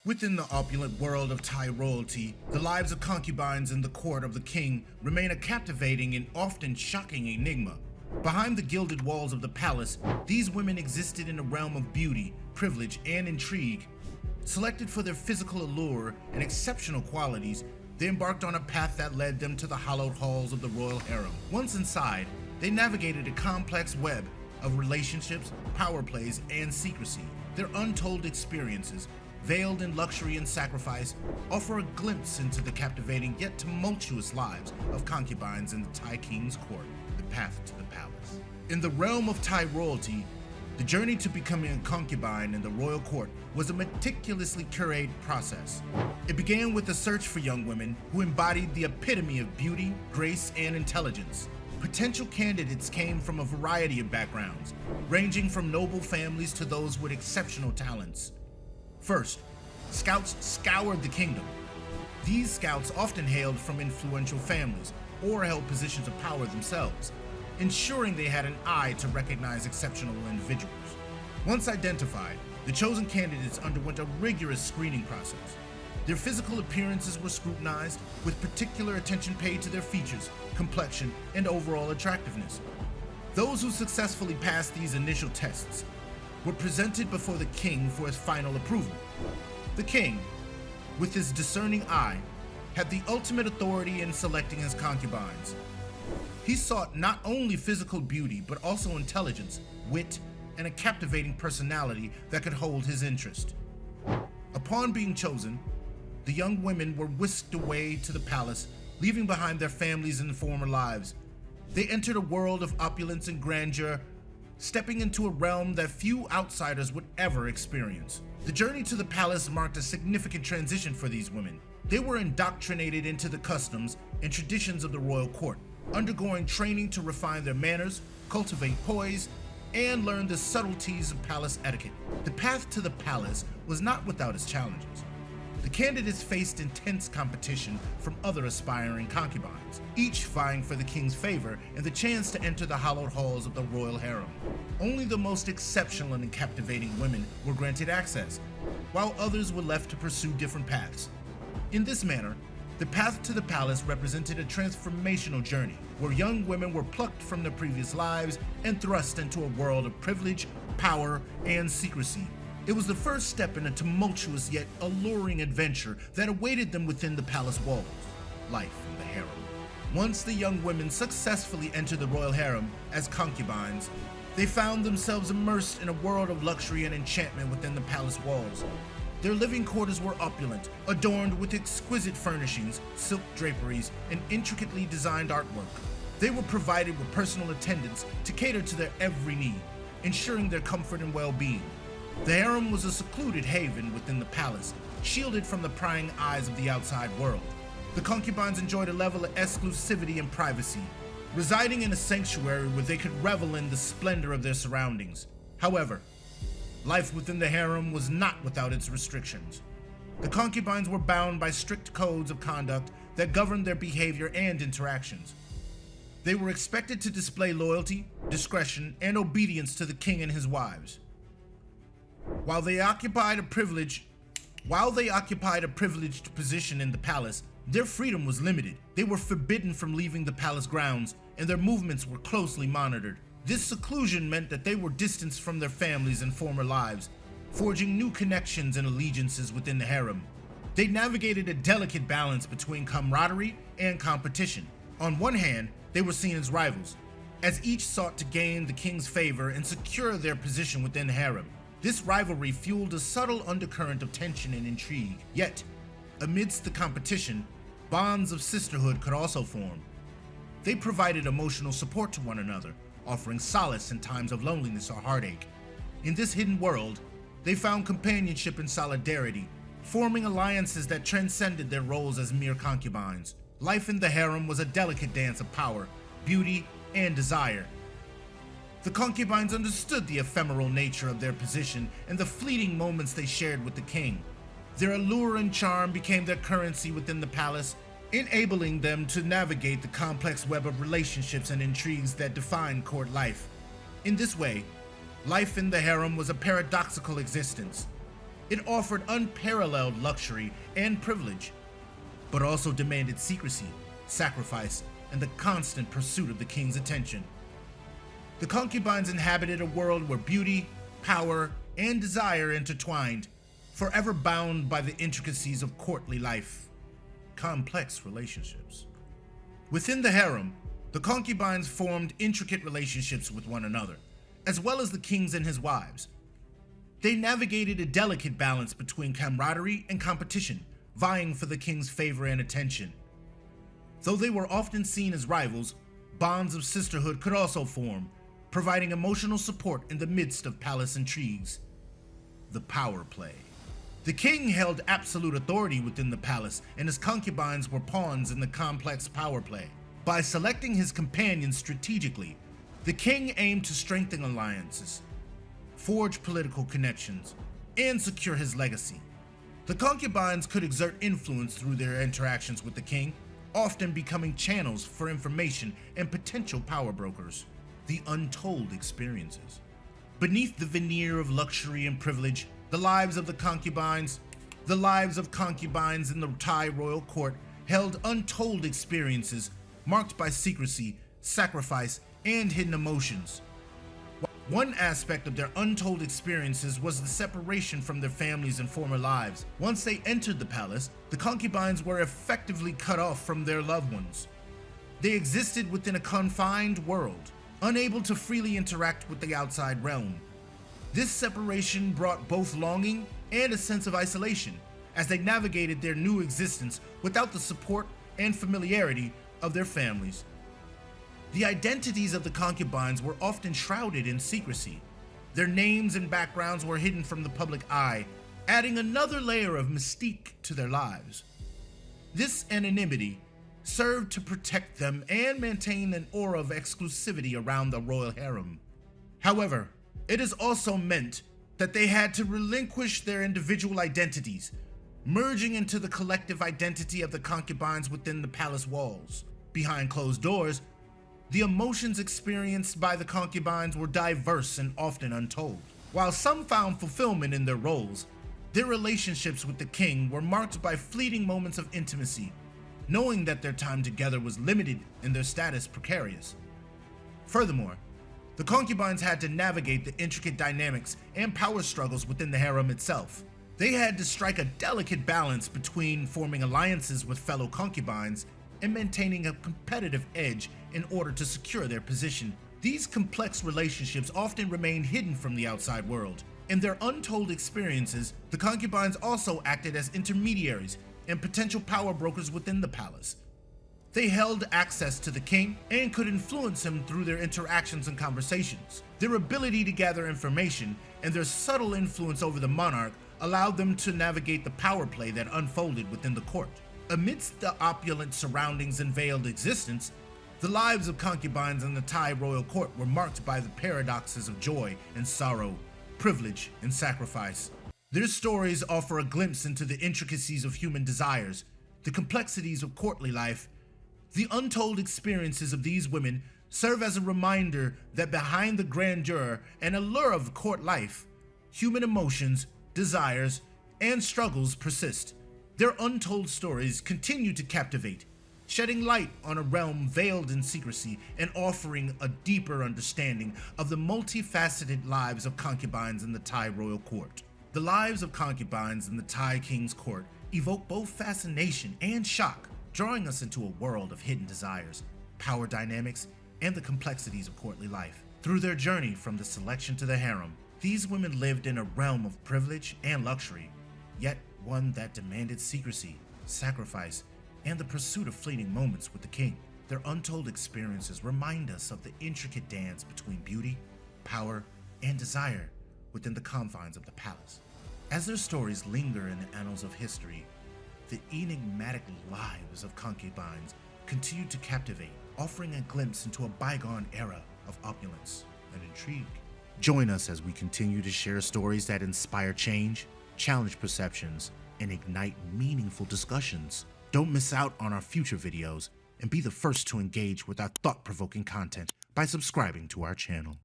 Within the opulent world of Thai royalty, the lives of concubines in the court of the king remain a captivating and often shocking enigma. Behind the gilded walls of the palace, these women existed in a realm of beauty, privilege, and intrigue. Selected for their physical allure and exceptional qualities, they embarked on a path that led them to the hallowed halls of the royal harem. Once inside, they navigated a complex web of relationships, power plays, and secrecy. Their untold experiences, veiled in luxury and sacrifice, offer a glimpse into the captivating yet tumultuous lives of concubines in the Thai king's court, the path to the palace. In the realm of Thai royalty, the journey to becoming a concubine in the royal court was a meticulously curated process. It began with a search for young women who embodied the epitome of beauty, grace, and intelligence. Potential candidates came from a variety of backgrounds, ranging from noble families to those with exceptional talents. First, scouts scoured the kingdom. These scouts often hailed from influential families or held positions of power themselves, ensuring they had an eye to recognize exceptional individuals. Once identified, the chosen candidates underwent a rigorous screening process. Their physical appearances were scrutinized, with particular attention paid to their features, complexion, and overall attractiveness. Those who successfully passed these initial tests were presented before the king for his final approval. The king, with his discerning eye, had the ultimate authority in selecting his concubines. He sought not only physical beauty, but also intelligence, wit, and a captivating personality that could hold his interest. Upon being chosen, the young women were whisked away to the palace, leaving behind their families and former lives. They entered a world of opulence and grandeur, stepping into a realm that few outsiders would ever experience. The journey to the palace marked a significant transition for these women. They were indoctrinated into the customs and traditions of the royal court, undergoing training to refine their manners, cultivate poise, and learn the subtleties of palace etiquette. The path to the palace was not without its challenges. The candidates faced intense competition from other aspiring concubines, each vying for the king's favor and the chance to enter the hallowed halls of the royal harem. Only the most exceptional and captivating women were granted access, while others were left to pursue different paths. In this manner, the path to the palace represented a transformational journey, where young women were plucked from their previous lives and thrust into a world of privilege, power, and secrecy. It was the first step in a tumultuous yet alluring adventure that awaited them within the palace walls, life in the harem. Once the young women successfully entered the royal harem as concubines, they found themselves immersed in a world of luxury and enchantment within the palace walls. Their living quarters were opulent, adorned with exquisite furnishings, silk draperies, and intricately designed artwork. They were provided with personal attendants to cater to their every need, ensuring their comfort and well-being. The harem was a secluded haven within the palace, shielded from the prying eyes of the outside world. The concubines enjoyed a level of exclusivity and privacy, residing in a sanctuary where they could revel in the splendor of their surroundings. However, life within the harem was not without its restrictions. The concubines were bound by strict codes of conduct that governed their behavior and interactions. They were expected to display loyalty, discretion, and obedience to the king and his wives. While they occupied a privileged position in the palace, their freedom was limited. They were forbidden from leaving the palace grounds, and their movements were closely monitored. This seclusion meant that they were distanced from their families and former lives, forging new connections and allegiances within the harem. They navigated a delicate balance between camaraderie and competition. On one hand, they were seen as rivals, as each sought to gain the king's favor and secure their position within the harem. This rivalry fueled a subtle undercurrent of tension and intrigue. Yet, amidst the competition, bonds of sisterhood could also form. They provided emotional support to one another, offering solace in times of loneliness or heartache. In this hidden world, they found companionship and solidarity, forming alliances that transcended their roles as mere concubines. Life in the harem was a delicate dance of power, beauty, and desire. The concubines understood the ephemeral nature of their position and the fleeting moments they shared with the king. Their allure and charm became their currency within the palace, enabling them to navigate the complex web of relationships and intrigues that define court life. In this way, life in the harem was a paradoxical existence. It offered unparalleled luxury and privilege, but also demanded secrecy, sacrifice, and the constant pursuit of the king's attention. The concubines inhabited a world where beauty, power, and desire intertwined, forever bound by the intricacies of courtly life. Complex relationships. Within the harem, the concubines formed intricate relationships with one another, as well as the kings and his wives. They navigated a delicate balance between camaraderie and competition, vying for the king's favor and attention. Though they were often seen as rivals, bonds of sisterhood could also form, providing emotional support in the midst of palace intrigues. The power play. The king held absolute authority within the palace, and his concubines were pawns in the complex power play. By selecting his companions strategically, the king aimed to strengthen alliances, forge political connections, and secure his legacy. The concubines could exert influence through their interactions with the king, often becoming channels for information and potential power brokers. The Untold Experiences. Beneath the veneer of luxury and privilege, the lives of concubines in the Thai royal court held untold experiences marked by secrecy, sacrifice, and hidden emotions. One aspect of their untold experiences was the separation from their families and former lives. Once they entered the palace, the concubines were effectively cut off from their loved ones. They existed within a confined world, unable to freely interact with the outside realm. This separation brought both longing and a sense of isolation as they navigated their new existence without the support and familiarity of their families. The identities of the concubines were often shrouded in secrecy. Their names and backgrounds were hidden from the public eye, adding another layer of mystique to their lives. This anonymity served to protect them and maintain an aura of exclusivity around the royal harem. However, it has also meant that they had to relinquish their individual identities, merging into the collective identity of the concubines within the palace walls. Behind closed doors, the emotions experienced by the concubines were diverse and often untold. While some found fulfillment in their roles, their relationships with the king were marked by fleeting moments of intimacy, knowing that their time together was limited and their status precarious. Furthermore, the concubines had to navigate the intricate dynamics and power struggles within the harem itself. They had to strike a delicate balance between forming alliances with fellow concubines and maintaining a competitive edge in order to secure their position. These complex relationships often remained hidden from the outside world. In their untold experiences, the concubines also acted as intermediaries and potential power brokers within the palace. They held access to the king and could influence him through their interactions and conversations. Their ability to gather information and their subtle influence over the monarch allowed them to navigate the power play that unfolded within the court. Amidst the opulent surroundings and veiled existence, the lives of concubines in the Thai royal court were marked by the paradoxes of joy and sorrow, privilege and sacrifice. Their stories offer a glimpse into the intricacies of human desires, the complexities of courtly life. The untold experiences of these women serve as a reminder that behind the grandeur and allure of court life, human emotions, desires, and struggles persist. Their untold stories continue to captivate, shedding light on a realm veiled in secrecy and offering a deeper understanding of the multifaceted lives of concubines in the Thai royal court. The lives of concubines in the Thai king's court evoke both fascination and shock, drawing us into a world of hidden desires, power dynamics, and the complexities of courtly life. Through their journey from the selection to the harem, these women lived in a realm of privilege and luxury, yet one that demanded secrecy, sacrifice, and the pursuit of fleeting moments with the king. Their untold experiences remind us of the intricate dance between beauty, power, and desire within the confines of the palace. As their stories linger in the annals of history, the enigmatic lives of concubines continue to captivate, offering a glimpse into a bygone era of opulence and intrigue. Join us as we continue to share stories that inspire change, challenge perceptions, and ignite meaningful discussions. Don't miss out on our future videos and be the first to engage with our thought-provoking content by subscribing to our channel.